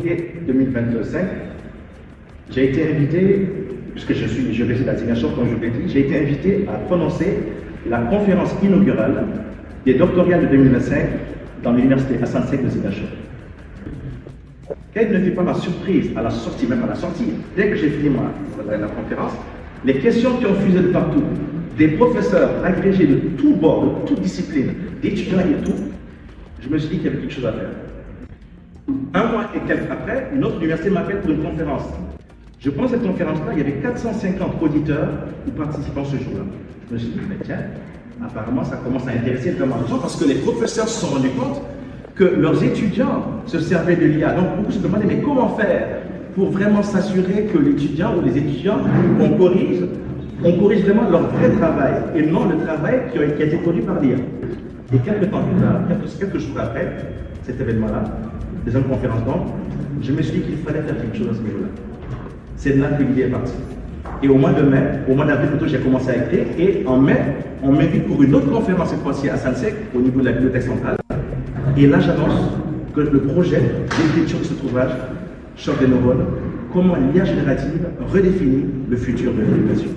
Et 2025, j'ai été invité, puisque je réside à Ziguinchor, comme je l'ai dit, j'ai été invité à prononcer la conférence inaugurale des doctorats de 2025 dans l'université Hassan Sek de Ziguinchor. Quelle ne fut pas ma surprise à la sortie, même à la sortie, dès que j'ai fini la conférence, les questions qui ont fusé de partout, des professeurs agrégés de tous bords, de toutes disciplines, d'étudiants et tout, je me suis dit qu'il y avait quelque chose à faire. Un mois et quelques après, une autre université m'appelle pour une conférence. Je prends cette conférence-là, il y avait 450 auditeurs ou participants ce jour-là. Je me suis dit, mais tiens, apparemment ça commence à intéresser vraiment les gens parce que les professeurs se sont rendus compte que leurs étudiants se servaient de l'IA. Donc beaucoup se demandaient, mais comment faire pour vraiment s'assurer que l'étudiant ou les étudiants, on corrige vraiment leur vrai travail et non le travail qui a été produit par l'IA. Et quelques temps plus tard, quelques jours après cet événement-là, deuxième conférence donc, je me suis dit qu'il fallait faire quelque chose à ce niveau-là. C'est de là que l'idée est partie. Et au mois d'avril plutôt, j'ai commencé à écrire. Et en mai, on m'invite pour une autre conférence, cette fois-ci à Hassan Sek, au niveau de la bibliothèque centrale. Et là, j'annonce que le projet d'écriture de cet ouvrage, Choc des neurones, comment l'IA générative redéfinit le futur de l'éducation.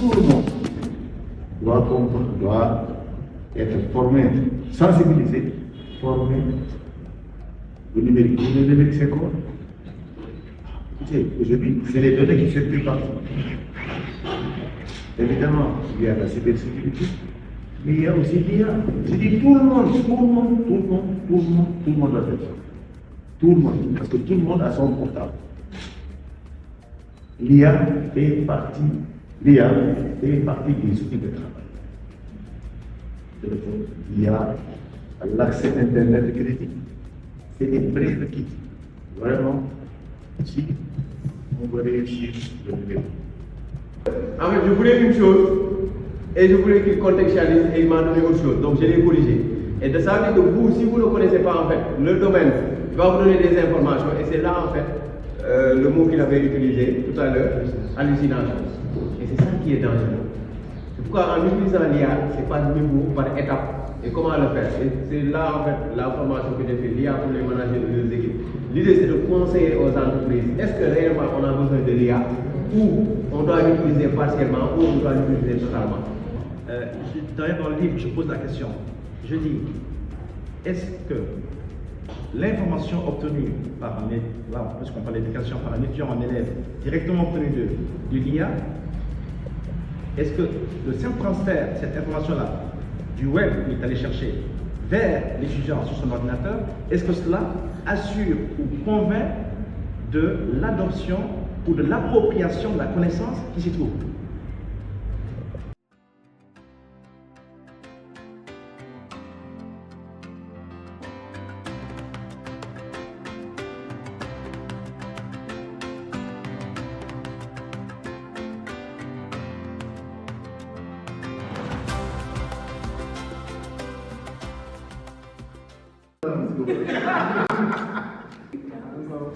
Tout le monde doit comprendre, doit être formé, sensibilisé, formé. Le numérique c'est quoi? Écoutez, aujourd'hui, c'est les données qui circulent partout. Évidemment, il y a la cybersécurité, mais il y a aussi l'IA. Je dis tout le monde doit faire ça. Tout le monde, parce que tout le monde a son portable. L'IA fait partie des outils de travail. L'IA, l'accès Internet critique, c'est des prérequis. Vraiment, si on veut réussir le numérique. En fait, je voulais une chose, et je voulais qu'il contextualise et il m'a donné autre chose, donc je l'ai corrigé. Et de ça veut dire que vous, si vous ne connaissez pas en fait le domaine, il va vous donner des informations, et c'est là en fait le mot qu'il avait utilisé tout à l'heure, hallucination. Et c'est ça qui est dangereux. C'est pourquoi en utilisant l'IA, c'est pas niveau par étape. Et comment le faire? C'est là en fait la formation que j'ai fait, l'IA pour les managers de leurs équipes. L'idée c'est de conseiller aux entreprises, est-ce que réellement on a besoin de l'IA ou on doit l'utiliser partiellement ou on doit l'utiliser totalement? D'ailleurs, dans le livre, je pose la question. Je dis, est-ce que l'information obtenue par un élève, puisqu'on parle d'éducation, par un étudiant, un élève, directement obtenue de l'IA, est-ce que le simple transfert, cette information-là, du web qu'il est allé chercher vers l'étudiant sur son ordinateur, est-ce que cela assure ou convainc de l'adoption ou de l'appropriation de la connaissance qui s'y trouve? Let's go.